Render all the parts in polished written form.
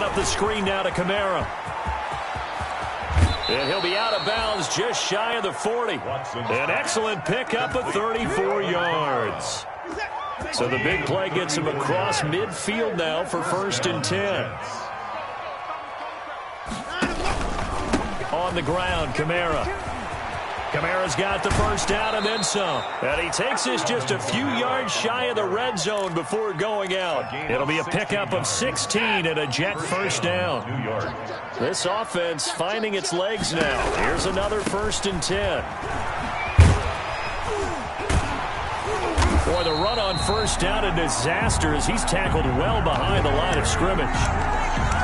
Up the screen now to Kamara. And he'll be out of bounds just shy of the 40. An excellent pickup of 34 yards. So the big play gets him across midfield now for 1st and 10. On the ground, Kamara. Kamara's got the first down and then some. And he takes this just a few yards shy of the red zone before going out. It'll be a pickup of 16 and a Jet first down. This offense finding its legs now. Here's another 1st and 10. Boy, the run on first down, a disaster as he's tackled well behind the line of scrimmage.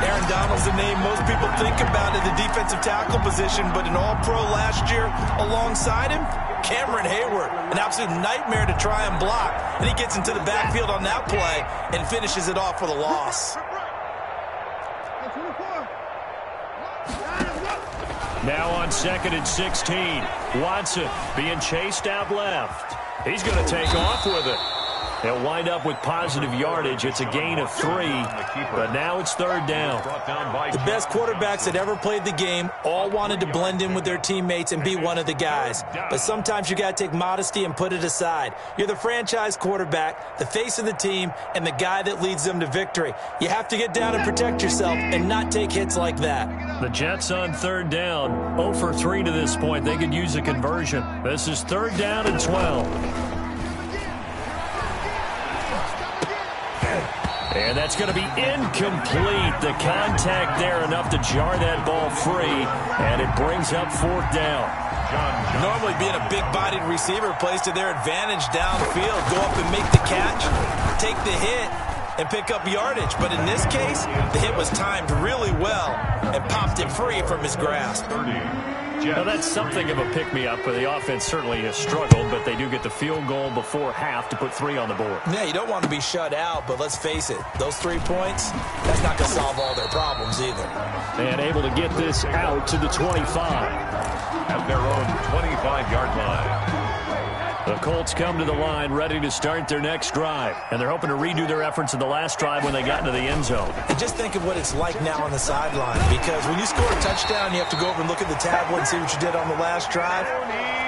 Aaron Donald's the name most people think about in the defensive tackle position, but an All-Pro last year alongside him, Cameron Hayward, an absolute nightmare to try and block. And he gets into the backfield on that play and finishes it off with a loss. Now on 2nd and 16, Watson being chased out left. He's going to take off with it. He'll wind up with positive yardage. It's a gain of 3, but now it's 3rd down. The best quarterbacks that ever played the game all wanted to blend in with their teammates and be one of the guys. But sometimes you got to take modesty and put it aside. You're the franchise quarterback, the face of the team, and the guy that leads them to victory. You have to get down and protect yourself and not take hits like that. The Jets on 3rd down, 0 for 3 to this point. They could use a conversion. This is 3rd down and 12. And that's going to be incomplete. The contact there enough to jar that ball free, and it brings up 4th down. Normally being a big-bodied receiver plays to their advantage downfield. Go up and make the catch, take the hit, and pick up yardage. But in this case, the hit was timed really well and popped it free from his grasp. Now, that's something of a pick-me-up, but the offense certainly has struggled, but they do get the field goal before half to put 3 on the board. Yeah, you don't want to be shut out, but let's face it, those 3 points, that's not going to solve all their problems either. And able to get this out to the 25. At their own 25-yard line. The Colts come to the line ready to start their next drive, and they're hoping to redo their efforts in the last drive when they got into the end zone. And just think of what it's like now on the sideline, because when you score a touchdown, you have to go over and look at the tablet and see what you did on the last drive.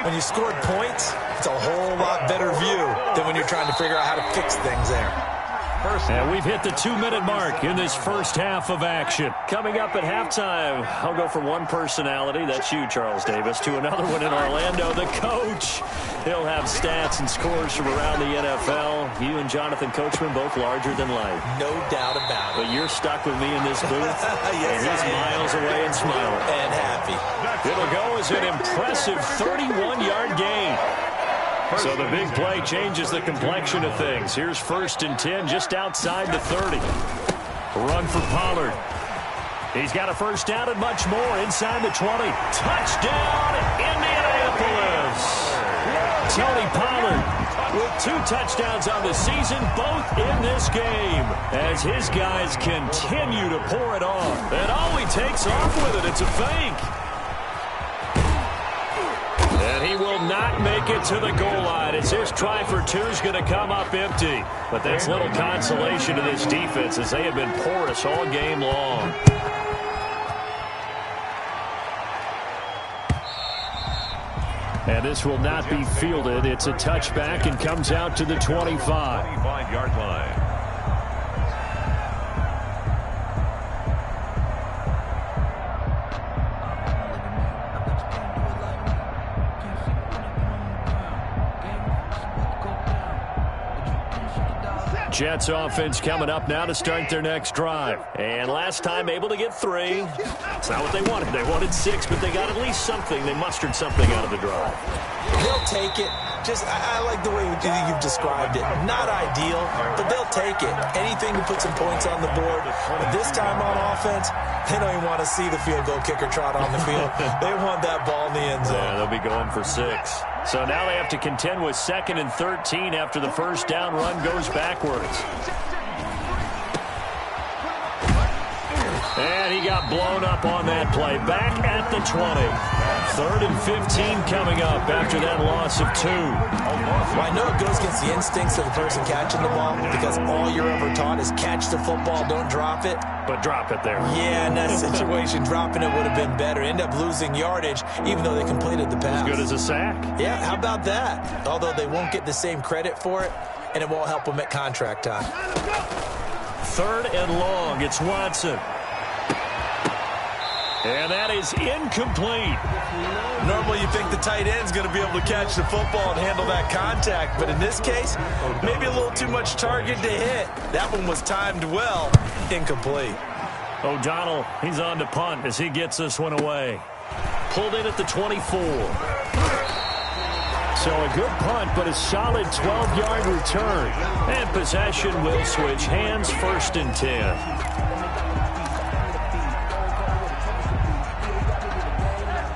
When you scored points, it's a whole lot better view than when you're trying to figure out how to fix things there. And we've hit the 2-minute mark in this first half of action. Coming up at halftime, I'll go from one personality, that's you, Charles Davis, to another one in Orlando, the coach. He'll have stats and scores from around the NFL. You and Jonathan Coachman, both larger than life. No doubt about it. But you're stuck with me in this booth, yes, and he's miles away and smiling. And happy. It'll go as an impressive 31-yard gain. So the big play changes the complexion of things. Here's 1st and 10 just outside the 30. Run for Pollard. He's got a first down and much more inside the 20. Touchdown, Indianapolis. Tony Pollard with 2 touchdowns on the season, both in this game, as his guys continue to pour it on. And all he takes off with it, it's a fake. And he will not make it to the goal line as this try for 2 is going to come up empty. But that's little consolation to this defense as they have been porous all game long. And this will not be fielded. It's a touchback and comes out to the 25. 25-yard line. Jets offense coming up now to start their next drive. And last time able to get 3. It's not what they wanted. They wanted 6, but they got at least something. They mustered something out of the drive. They'll take it. I like the way you've described it. Not ideal, but they'll take it. Anything to put some points on the board. But this time on offense, they don't even want to see the field goal kicker trot on the field. They want that ball in the end zone. Yeah, they'll be going for 6. So now they have to contend with 2nd and 13 after the first down run goes backwards. And he got blown up on that play. Back at the 20. 3rd and 15 coming up after that loss of 2. Well, I know it goes against the instincts of the person catching the ball because all you're ever taught is catch the football, don't drop it. But drop it there. Yeah, in that situation, dropping it would have been better. End up losing yardage, even though they completed the pass. As good as a sack. Yeah, how about that? Although they won't get the same credit for it, and it won't help them at contract time. 3rd and long. It's Watson. And that is incomplete. Normally you think the tight end's going to be able to catch the football and handle that contact, but in this case, maybe a little too much target to hit. That one was timed well. Incomplete. O'Donnell, he's on to punt as he gets this one away. Pulled in at the 24. So a good punt, but a solid 12-yard return. And possession will switch hands, 1st and 10.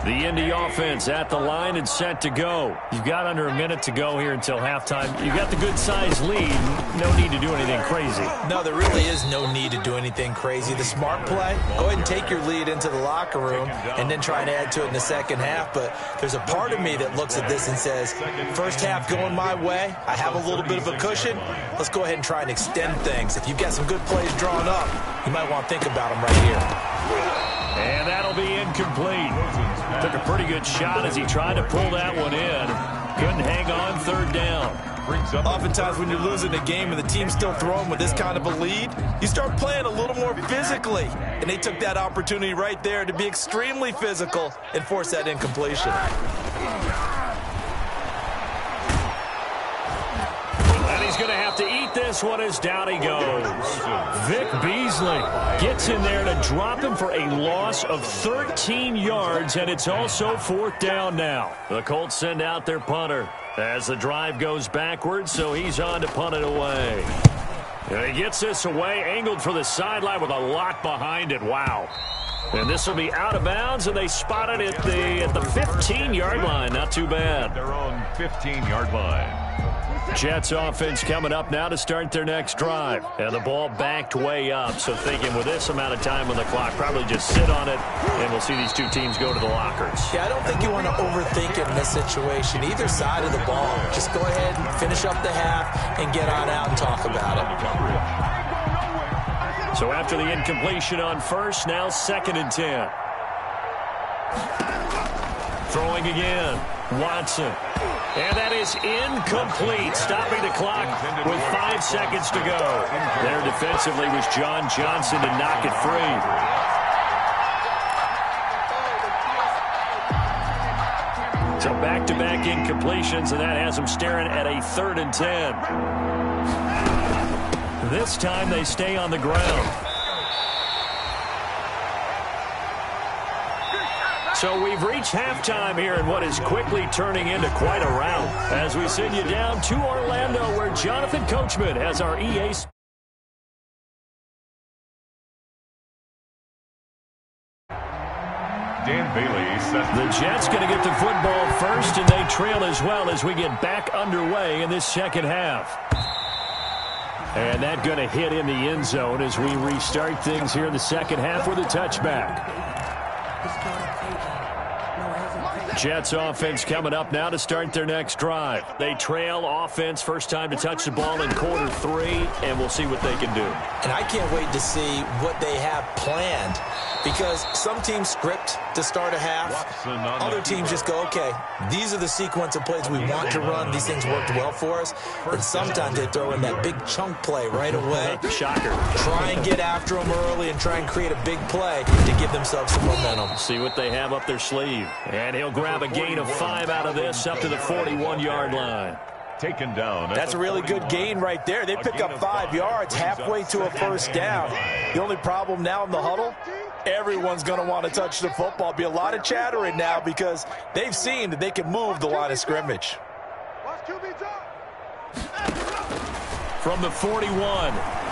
The Indy offense at the line and set to go. You've got under a minute to go here until halftime. You've got the good-sized lead. No need to do anything crazy. No, there really is no need to do anything crazy. The smart play, go ahead and take your lead into the locker room and then try and add to it in the second half. But there's a part of me that looks at this and says, first half going my way, I have a little bit of a cushion. Let's go ahead and try and extend things. If you've got some good plays drawn up, you might want to think about them right here. And that'll be incomplete. Took a pretty good shot as he tried to pull that one in. Couldn't hang on 3rd down. Oftentimes when you're losing a game and the team's still throwing with this kind of a lead, you start playing a little more physically. And they took that opportunity right there to be extremely physical and force that incompletion. He's going to have to eat this one as down he goes. Vic Beasley gets in there to drop him for a loss of 13 yards, and it's also 4th down now. The Colts send out their punter as the drive goes backwards, so he's on to punt it away. And he gets this away, angled for the sideline with a lot behind it. Wow. And this will be out of bounds, and they spot it at the 15-yard line. Not too bad. Their own 15-yard line. Jets offense coming up now to start their next drive. And the ball backed way up, so thinking with this amount of time on the clock, probably just sit on it, and we'll see these two teams go to the lockers. Yeah, I don't think you want to overthink it in this situation. Either side of the ball, just go ahead and finish up the half and get on out and talk about it. So after the incompletion on 1st, now 2nd and 10. Throwing again, Watson. And that is incomplete, stopping the clock with 5 seconds to go. There defensively was John Johnson to knock it free. So back-to-back incompletions, and that has them staring at a 3rd and 10. This time they stay on the ground. So we've reached halftime here in what is quickly turning into quite a rout as we send you down to Orlando where Jonathan Coachman has our EA. Dan Bailey says The Jets going to get the football first, and they trail as well as we get back underway in this second half. And that going to hit in the end zone as we restart things here in the second half with a touchback. Jets offense coming up now to start their next drive. They trail offense, first time to touch the ball in quarter 3, and we'll see what they can do. And I can't wait to see what they have planned, because some teams script to start a half. Other teams just go, okay, these are the sequence of plays we want to run. These things worked well for us. And sometimes they throw in that big chunk play right away. Shocker. Try and get after them early and try and create a big play to give themselves some momentum. See what they have up their sleeve. And he'll grab a gain of 5 out of this up to the 41-yard line. taken down. That's a really good gain right there. They pick up 5 yards halfway to a first down. The only problem now in the huddle, everyone's going to want to touch the football. Be a lot of chattering now because they've seen that they can move the line of scrimmage. From the 41,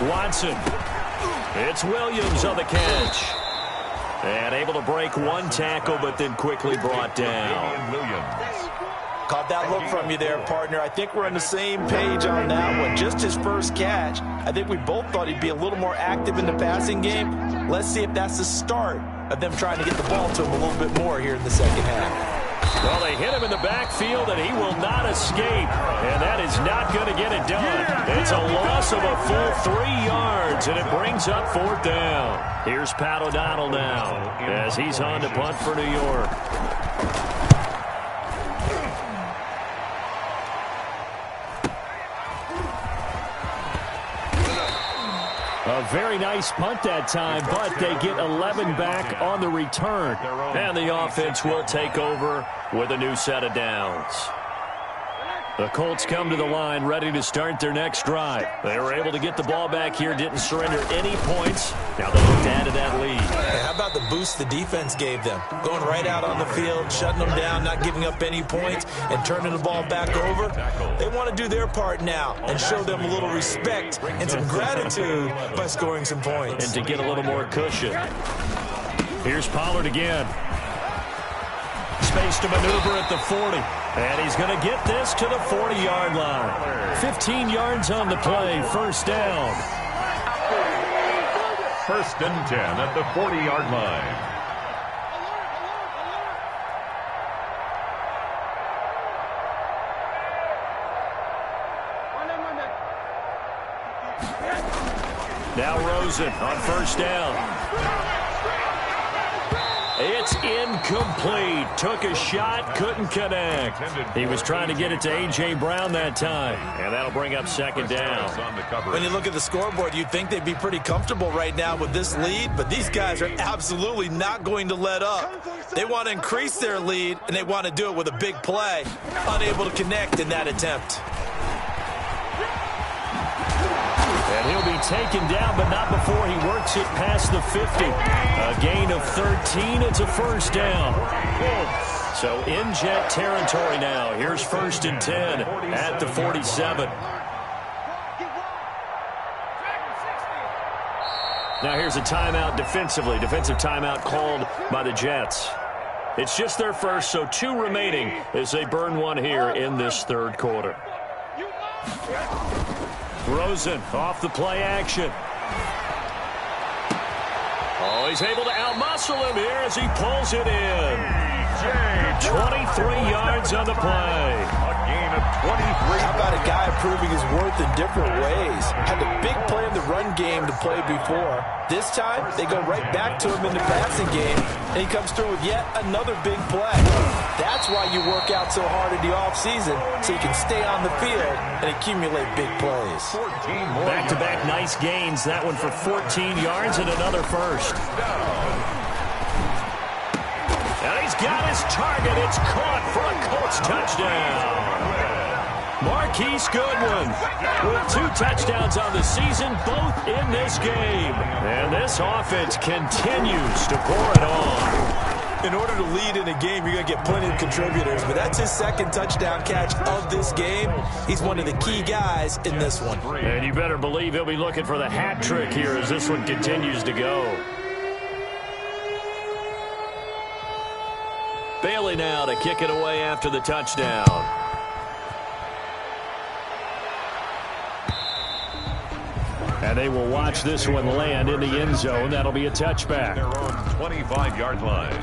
Watson. It's Williams on the catch. And able to break one tackle, but then quickly brought down. Caught that look from you there, partner. I think we're on the same page on that one. Just his first catch. I think we both thought he'd be a little more active in the passing game. Let's see if that's the start of them trying to get the ball to him a little bit more here in the second half. Well, they hit him in the backfield, and he will not escape. And that is not going to get it done. It's a loss of a full 3 yards, and it brings up 4th down. Here's Pat O'Donnell now as he's on to punt for New York. A very nice punt that time, but they get 11 back on the return. And the offense will take over with a new set of downs. The Colts come to the line ready to start their next drive. They were able to get the ball back here, didn't surrender any points. Now they look to add to that lead. Hey, how about the boost the defense gave them? Going right out on the field, shutting them down, not giving up any points, and turning the ball back over. They want to do their part now and show them a little respect and some gratitude by scoring some points. And to get a little more cushion. Here's Pollard again. Space to maneuver at the 40. And he's going to get this to the 40-yard line. 15 yards on the play, first down. 1st and 10 at the 40-yard line. Now Rosen on first down. It's incomplete. Took a shot, couldn't connect. He was trying to get it to A.J. Brown that time. And that'll bring up 2nd down. When you look at the scoreboard, you'd think they'd be pretty comfortable right now with this lead, but these guys are absolutely not going to let up. They want to increase their lead, and they want to do it with a big play. Unable to connect in that attempt. And he'll be taken down, but not before he works it past the 50. A gain of 13. It's a first down. So in Jet territory now. Here's 1st and 10 at the 47. Now here's a timeout defensively. Defensive timeout called by the Jets. It's just their first, so 2 remaining as they burn one here in this 3rd quarter. Rosen off the play action. Oh, he's able to outmuscle him here as he pulls it in. 23 yards on the play. A gain of 23. How about a guy proving his worth in different ways? Had a big play in the run game to play before. This time, they go right back to him in the passing game, and he comes through with yet another big play. That's why you work out so hard in the offseason, so you can stay on the field and accumulate big plays. Back-to-back nice gains. That one for 14 yards and another first. And he's got his target. It's caught for a Colts touchdown. Marquise Goodwin with 2 touchdowns on the season, both in this game. And this offense continues to pour it on. In order to lead in a game, you're going to get plenty of contributors, but that's his 2nd touchdown catch of this game. He's one of the key guys in this one. And you better believe he'll be looking for the hat trick here as this one continues to go. Bailey now to kick it away after the touchdown. And they will watch this one land in the end zone. That'll be a touchback. Their own 25-yard line.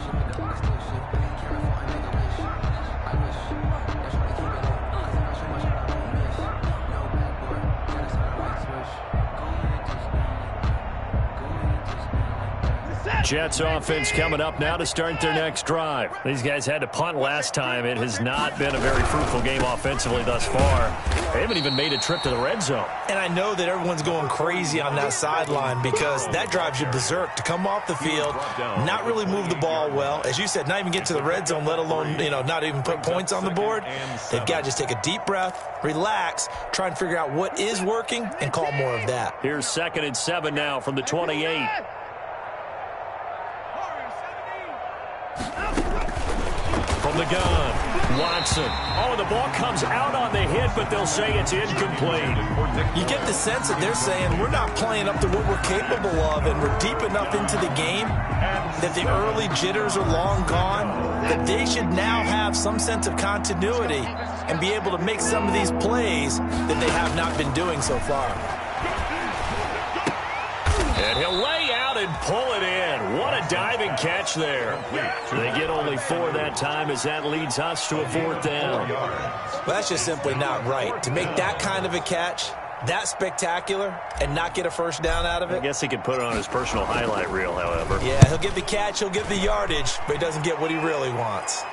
Jets offense coming up now to start their next drive. These guys had to punt last time. It has not been a very fruitful game offensively thus far. They haven't even made a trip to the red zone. And I know that everyone's going crazy on that sideline because that drives you berserk to come off the field, not really move the ball well. As you said, not even get to the red zone, let alone, not even put points on the board. They've got to just take a deep breath, relax, try and figure out what is working, and call more of that. Here's 2nd and 7 now from the 28. From From the gun, Watson. Oh, the ball comes out on the hit, but they'll say it's incomplete. You get the sense that they're saying we're not playing up to what we're capable of, and we're deep enough into the game that the early jitters are long gone, that they should now have some sense of continuity and be able to make some of these plays that they have not been doing so far. And he'll lay out and pull it in. What a diving catch there. They get only 4 that time as that leads us to a 4th down. Well, that's just simply not right. To make that kind of a catch, that spectacular, and not get a first down out of it. I guess he could put it on his personal highlight reel, however. Yeah, he'll get the catch, he'll get the yardage, but he doesn't get what he really wants.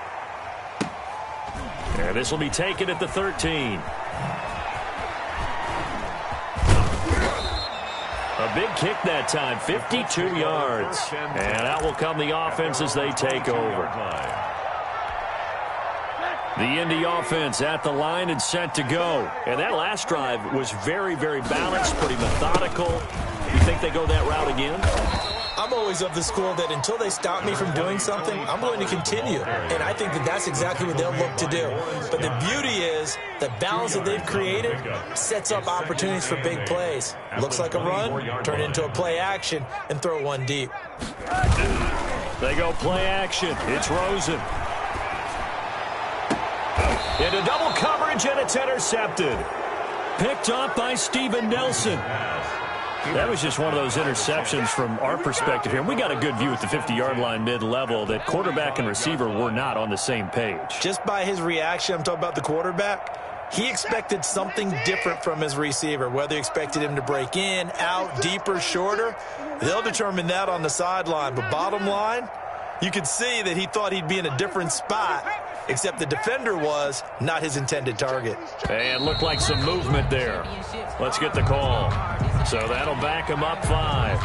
And this will be taken at the 13. A big kick that time, 52 yards. And out will come the offense as they take over. The Indy offense at the line and set to go. And that last drive was very, very balanced, pretty methodical. You think they go that route again? I'm always of the school that until they stop me from doing something, I'm going to continue. And I think that that's exactly what they'll look to do. But the beauty is the balance that they've created sets up opportunities for big plays. Looks like a run, turn into a play action, and throw one deep. They go play action. It's Rosen. Into double coverage, and it's intercepted. Picked up by Steven Nelson. That was just one of those interceptions from our perspective here. We got a good view at the 50-yard line mid-level that quarterback and receiver were not on the same page. Just by his reaction, I'm talking about the quarterback, he expected something different from his receiver, whether he expected him to break in, out, deeper, shorter. They'll determine that on the sideline. But bottom line, you could see that he thought he'd be in a different spot, except the defender was not his intended target. And looked like some movement there. Let's get the call. So that'll back him up 5.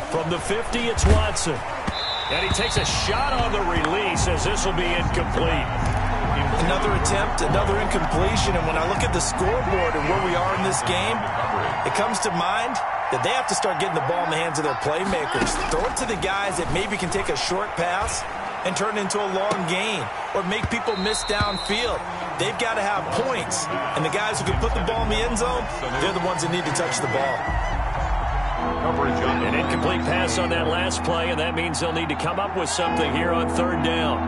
From the 50, it's Watson. And he takes a shot on the release as this will be incomplete. Another attempt, another incompletion, and when I look at the scoreboard and where we are in this game, it comes to mind that they have to start getting the ball in the hands of their playmakers. Throw it to the guys that maybe can take a short pass and turn it into a long gain or make people miss downfield. They've got to have points, and the guys who can put the ball in the end zone, they're the ones that need to touch the ball. An incomplete pass on that last play, and that means they'll need to come up with something here on 3rd down.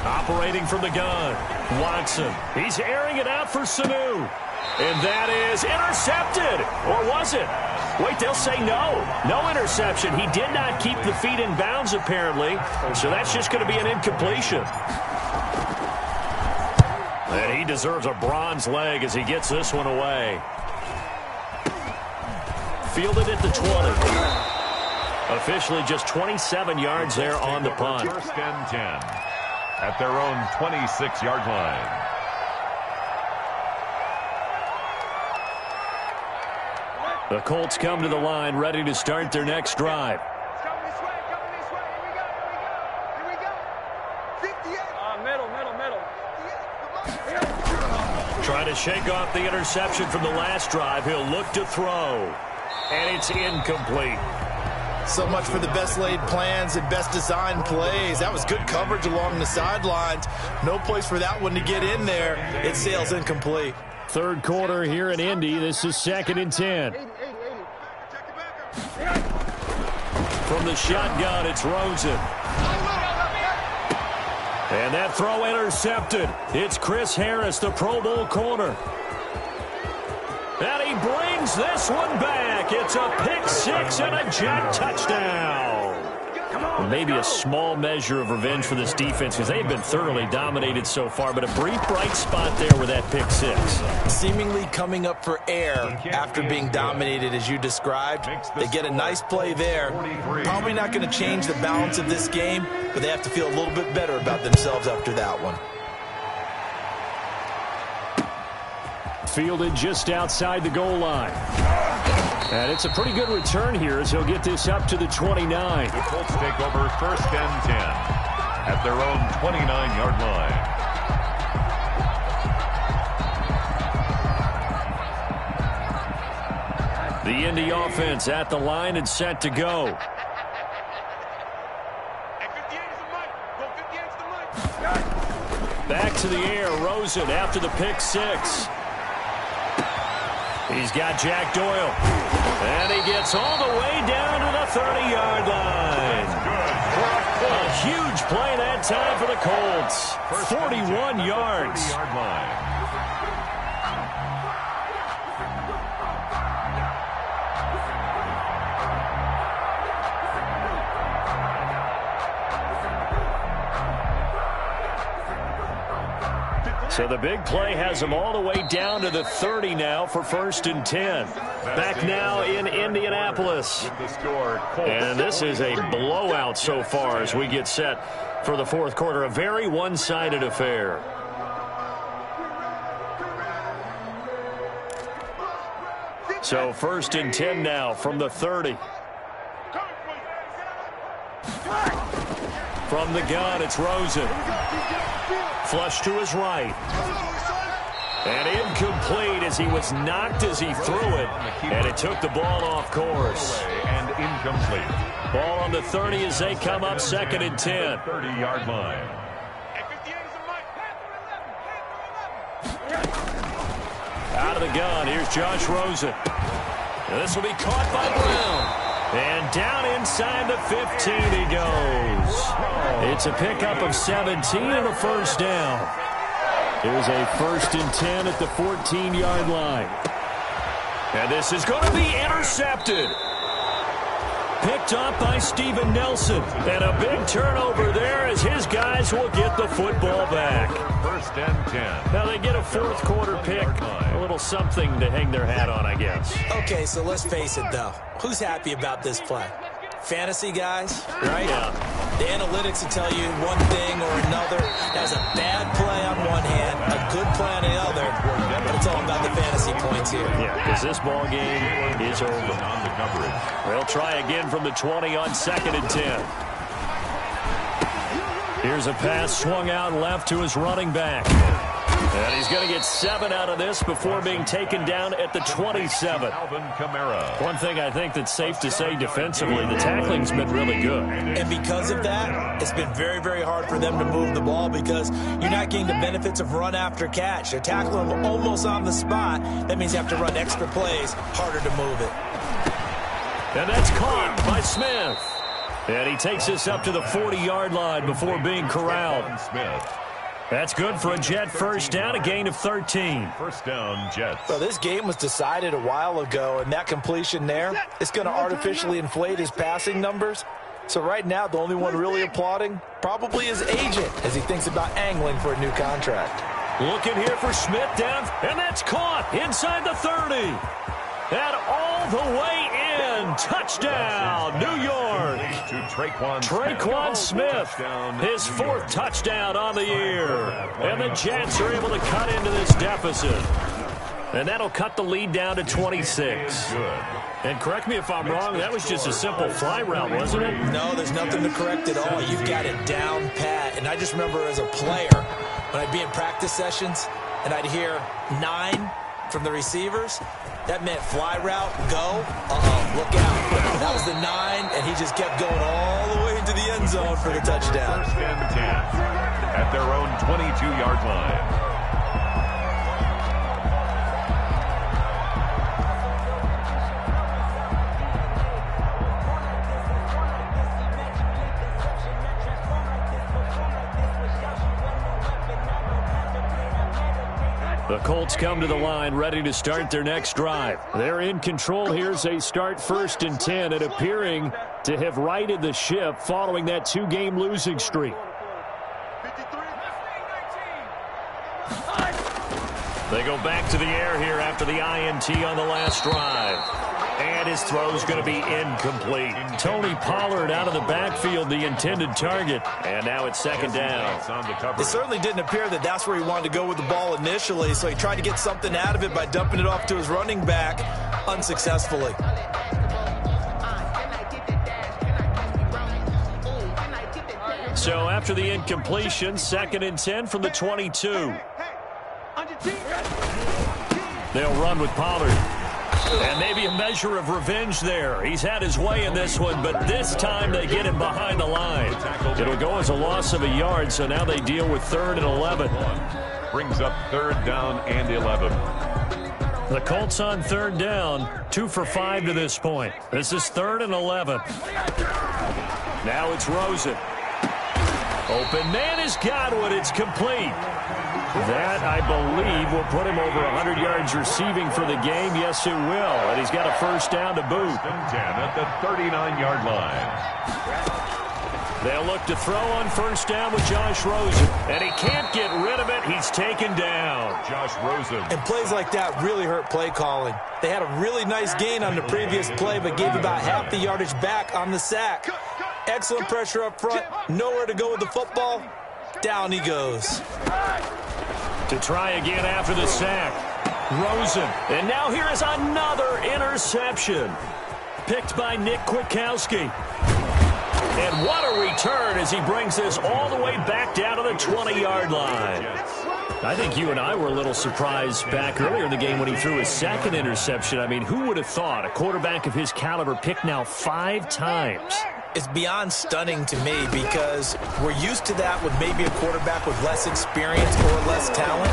Operating from the gun, Watson. He's airing it out for Sanu. And that is intercepted. Or was it? Wait, they'll say no. No interception. He did not keep the feet in bounds, apparently. So that's just going to be an incompletion. And he deserves a bronze leg as he gets this one away. Fielded at the 20. Officially just 27 yards there on the punt. 1st and 10 at their own 26-yard line. The Colts come to the line ready to start their next drive. Coming this way. Here we go. 58. Middle. Trying to shake off the interception from the last drive. He'll look to throw. And it's incomplete. So much for the best laid plans and best designed plays. That was good coverage along the sidelines. No place for that one to get in there. It sails incomplete. 3rd quarter here in Indy. This is 2nd and 10. From the shotgun, it's Rosen. And that throw intercepted. It's Chris Harris, the Pro Bowl corner. And he brings this one back. It's a pick-6 and a jet touchdown. Maybe a small measure of revenge for this defense because they've been thoroughly dominated so far, but a brief bright spot there with that pick-6. Seemingly coming up for air after being dominated as you described. They get a nice play there. Probably not going to change the balance of this game, but they have to feel a little bit better about themselves after that one. Fielded just outside the goal line. And it's a pretty good return here as he'll get this up to the 29. The Colts take over 1st and 10 at their own 29-yard line. The Indy offense at the line and set to go. Back to the air, Rosen after the pick 6. He's got Jack Doyle. And he gets all the way down to the 30-yard line. A huge play that time for the Colts. 41 yards. So the big play has him all the way down to the 30 now for 1st and 10. Back now in Indianapolis. And this is a blowout so far as we get set for the 4th quarter. A very one-sided affair. So 1st and 10 now from the 30. From the gun, it's Rosen. Flush to his right. And incomplete as he was knocked as he threw it. And it took the ball off course. And incomplete. Ball on the 30 as they come up 2nd and 10. 30-yard line. Out of the gun, here's Josh Rosen. And this will be caught by Brown. And down inside the 15 he goes. It's a pickup of 17 and a 1st down. Here's a 1st and 10 at the 14-yard line. And this is going to be intercepted. Picked up by Steven Nelson. And a big turnover there as his guys will get the football back. 1st and 10. Now they get a 4th quarter pick. A little something to hang their hat on, I guess. Okay, so let's face it, though. Who's happy about this play? Fantasy guys, right? Yeah. The analytics will tell you one thing or another. That's a bad play on one hand, a good play on the other, but it's all about the fantasy points here. Yeah, because this ball game is over. They'll try again from the 20 on 2nd and 10. Here's a pass swung out left to his running back. And he's going to get 7 out of this before being taken down at the 27. One thing I think that's safe to say defensively, the tackling's been really good. And because of that, it's been very, very hard for them to move the ball because you're not getting the benefits of run after catch. They're tackling them almost on the spot. That means you have to run extra plays, harder to move it. And that's caught by Smith. And he takes this up to the 40-yard line before being corralled. That's good for a Jet 1st down, a gain of 13. 1st down, Jets. Well, this game was decided a while ago, and that completion there is going to artificially inflate his passing numbers. So right now, the only one really applauding probably his agent as he thinks about angling for a new contract. Looking here for Smith down, and that's caught inside the 30. And all the way in. Touchdown, New York. Traquan Smith, his 4th touchdown on the year. And the Jets are able to cut into this deficit. And that'll cut the lead down to 26. And correct me if I'm wrong, that was just a simple fly route, wasn't it? No, there's nothing to correct at all. You've got it down pat. And I just remember as a player, when I'd be in practice sessions, and I'd hear 9 from the receivers, that meant fly route, go, look out. That was the 9, and he just kept going all the way into the end zone for the touchdown. 1st and 10 at their own 22-yard line. The Colts come to the line ready to start their next drive. They're in control here as they start 1st and 10 and appearing to have righted the ship following that 2-game losing streak. They go back to the air here after the INT on the last drive. And his throw's going to be incomplete. Tony Pollard out of the backfield, the intended target. And now it's 2nd down. It certainly didn't appear that that's where he wanted to go with the ball initially, so he tried to get something out of it by dumping it off to his running back. unsuccessfully. So after the incompletion, 2nd and 10 from the 22. They'll run with Pollard. And maybe a measure of revenge there. He's had his way in this one, but this time they get him behind the line. It'll go as a loss of a yard, so now they deal with 3rd and 11. Brings up 3rd down and 11. The Colts on 3rd down, 2 for 5 to this point. This is 3rd and 11. Now it's Rosen. Open man is Godwin. It's complete. That, I believe, will put him over 100 yards receiving for the game. Yes, it will. And he's got a 1st down to boot. 1st and 10 at the 39-yard line. They'll look to throw on 1st down with Josh Rosen. And he can't get rid of it. He's taken down. Josh Rosen. And plays like that really hurt play calling. They had a really nice gain on the previous play, but gave about half the yardage back on the sack. Excellent pressure up front. Nowhere to go with the football. Down he goes. To try again after the sack. Rosen. And now here is another interception. Picked by Nick Kwiatkowski. And what a return as he brings this all the way back down to the 20-yard line. I think you and I were a little surprised back earlier in the game when he threw his 2nd interception. I mean, who would have thought a quarterback of his caliber picked now 5 times? It's beyond stunning to me because we're used to that with maybe a quarterback with less experience or less talent.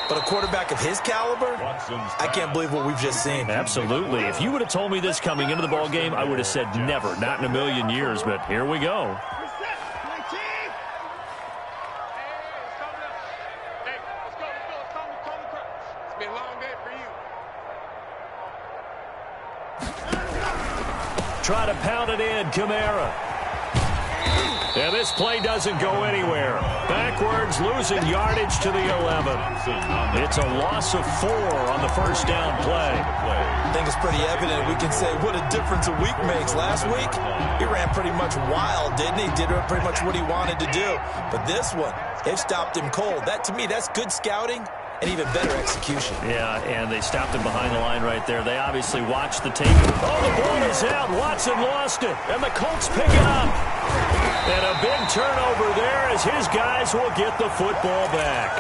But a quarterback of his caliber, I can't believe what we've just seen. Absolutely. If you would have told me this coming into the ball game, I would have said never, not in a million years. But here we go. Try to pound it in, Kamara. And this play doesn't go anywhere. Backwards, losing yardage to the 11. It's a loss of 4 on the 1st down play. I think it's pretty evident. We can say what a difference a week makes. Last week, he ran pretty much wild, didn't he? Did pretty much what he wanted to do. But this one, they've stopped him cold. That, to me, that's good scouting. And even better execution. Yeah, and they stopped him behind the line right there. They obviously watched the tape. Oh, the ball is out. Watson lost it. And the Colts pick it up. And a big turnover there as his guys will get the football back.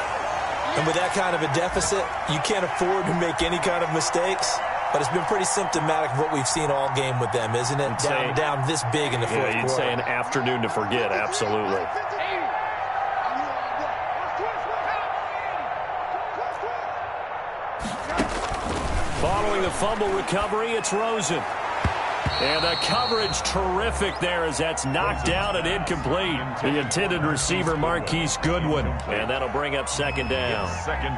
And with that kind of a deficit, you can't afford to make any kind of mistakes. But it's been pretty symptomatic of what we've seen all game with them, isn't it? Down this big in the fourth quarter. You'd say an afternoon to forget, absolutely. Following the fumble recovery, it's Rosen. And the coverage terrific there as that's knocked down and incomplete. The intended receiver, Marquise Goodwin. And that'll bring up 2nd down.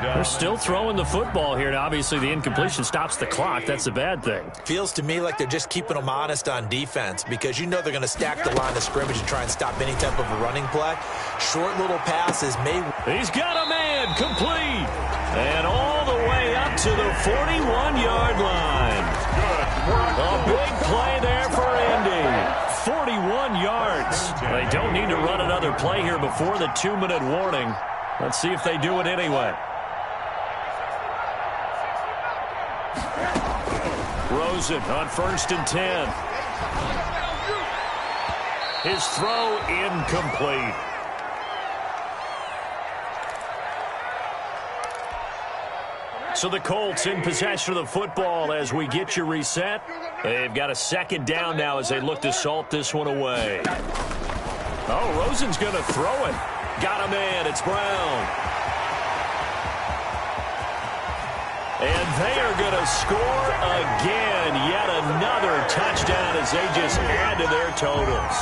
They're still throwing the football here. Now, obviously, the incompletion stops the clock. That's a bad thing. Feels to me like they're just keeping them honest on defense because you know they're going to stack the line of scrimmage and try and stop any type of a running play. Short little passes may... He's got a man complete. And all the way up to the 41-yard line. A big play there for Indy. 41 yards. They don't need to run another play here before the 2-minute warning. Let's see if they do it anyway. Rosen on 1st and 10. His throw incomplete. So the Colts in possession of the football as we get you reset. They've got a 2nd down now as they look to salt this one away. Oh, Rosen's going to throw it. Got a man. It's Brown. And they are going to score again. Yet another touchdown as they just add to their totals.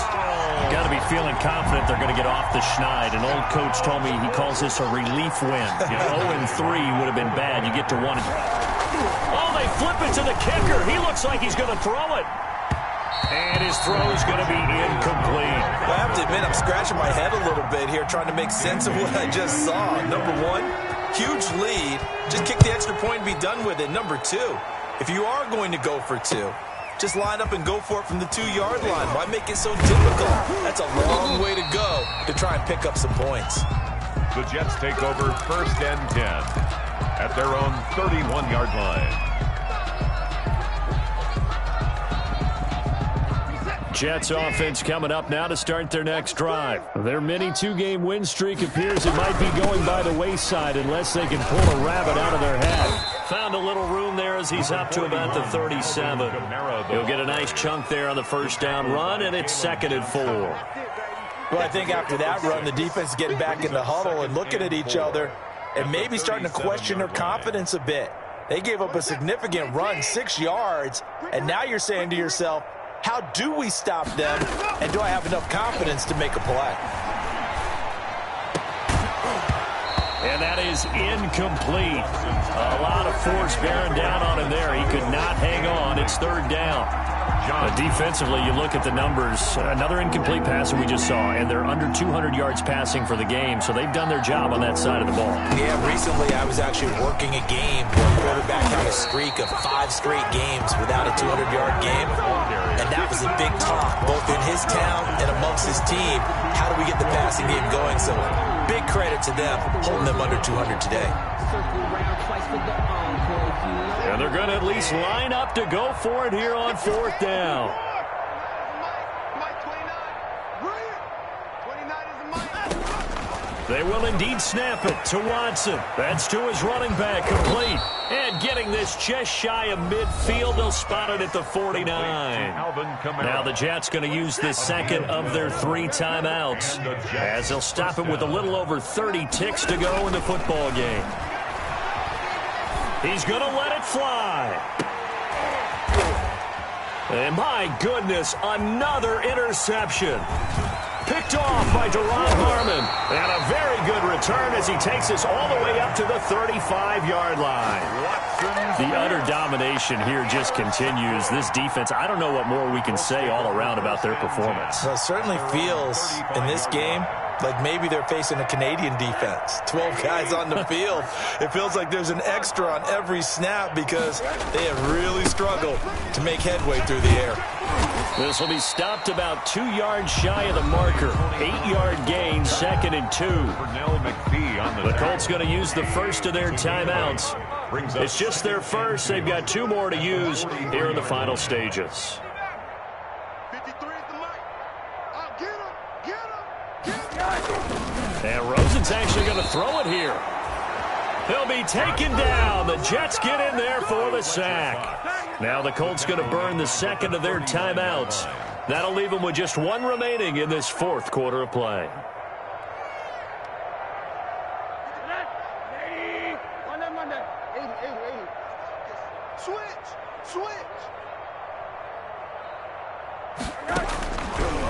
Got to be feeling confident they're going to get off the schneid. An old coach told me he calls this a relief win. If 0-3 would have been bad, you get to 1. Oh, they flip it to the kicker. He looks like he's going to throw it. And his throw's going to be incomplete. Well, I have to admit, I'm scratching my head a little bit here trying to make sense of what I just saw. Number 1, huge lead. Just kick the extra point and be done with it. Number 2, if you are going to go for 2, just line up and go for it from the 2-yard line. Why make it so difficult? That's a long way to go to try and pick up some points. The Jets take over 1st and 10 at their own 31-yard line. Jets offense coming up now to start their next drive. Their mini two-game win streak appears it might be going by the wayside unless they can pull a rabbit out of their hat. Found a little room there as he's up to about the 37. He'll get a nice chunk there on the first down run, and it's 2nd and 4. Well, I think after that run, the defense is getting back in the huddle and looking at each other and maybe starting to question their confidence a bit. They gave up a significant run, 6 yards, and now you're saying to yourself, how do we stop them, and do I have enough confidence to make a play? And that is incomplete. A lot of force bearing down on him there. He could not hang on. It's 3rd down. Defensively, you look at the numbers. Another incomplete pass that we just saw, and they're under 200 yards passing for the game, so they've done their job on that side of the ball. Yeah, recently I was actually working a game where a quarterback had a streak of 5 straight games without a 200-yard game, and that was a big talk both in his town and amongst his team. How do we get the passing game going? So big credit to them, holding them under 200 today. And they're going to at least line up to go for it here on 4th down. They will indeed snap it to Watson. That's to his running back, complete. And getting this just shy of midfield, they'll spot it at the 49. Now the Jets going to use the 2nd of their 3 timeouts, as they'll stop it with a little over 30 ticks to go in the football game. He's going to let it fly. And my goodness, another interception. Picked off by Deron Harmon. And a very good return as he takes us all the way up to the 35-yard line. The utter domination here just continues. This defense, I don't know what more we can say all around about their performance. Well, it certainly feels in this game like maybe they're facing a Canadian defense. 12 guys on the field. It feels like there's an extra on every snap because they have really struggled to make headway through the air. This will be stopped about 2 yards shy of the marker. 8-yard gain, 2nd and 2. The Colts going to use the first of their timeouts. It's just their first. They've got 2 more to use here in the final stages. And Rosen's actually going to throw it here. He'll be taken down. The Jets get in there for the sack. Now the Colts going to burn the 2nd of their timeouts. That'll leave them with just 1 remaining in this 4th quarter of play.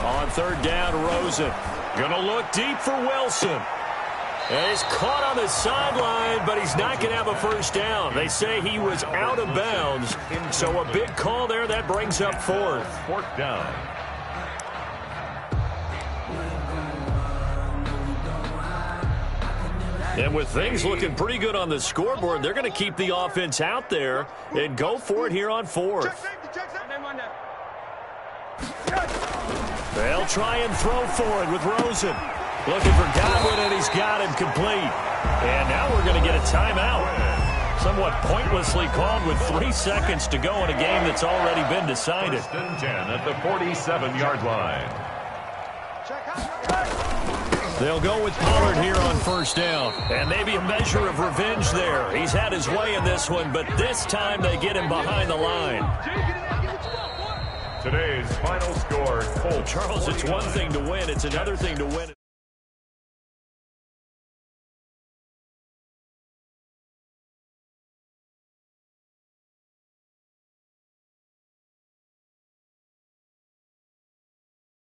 On 3rd down, Rosen. Going to look deep for Wilson. And he's caught on the sideline, but he's not going to have a first down. They say he was out of bounds. So a big call there. That brings up 4th. 4th down. And with things looking pretty good on the scoreboard, they're going to keep the offense out there and go for it here on 4th. They'll try and throw for it with Rosen. Looking for Godwin, and he's got him complete. And now we're going to get a timeout. Somewhat pointlessly called with 3 seconds to go in a game that's already been decided. 1st and 10 at the 47-yard line. They'll go with Pollard here on 1st down. And maybe a measure of revenge there. He's had his way in this one, but this time they get him behind the line. Today's final score, Colts. Charles, it's one thing to win. It's another thing to win.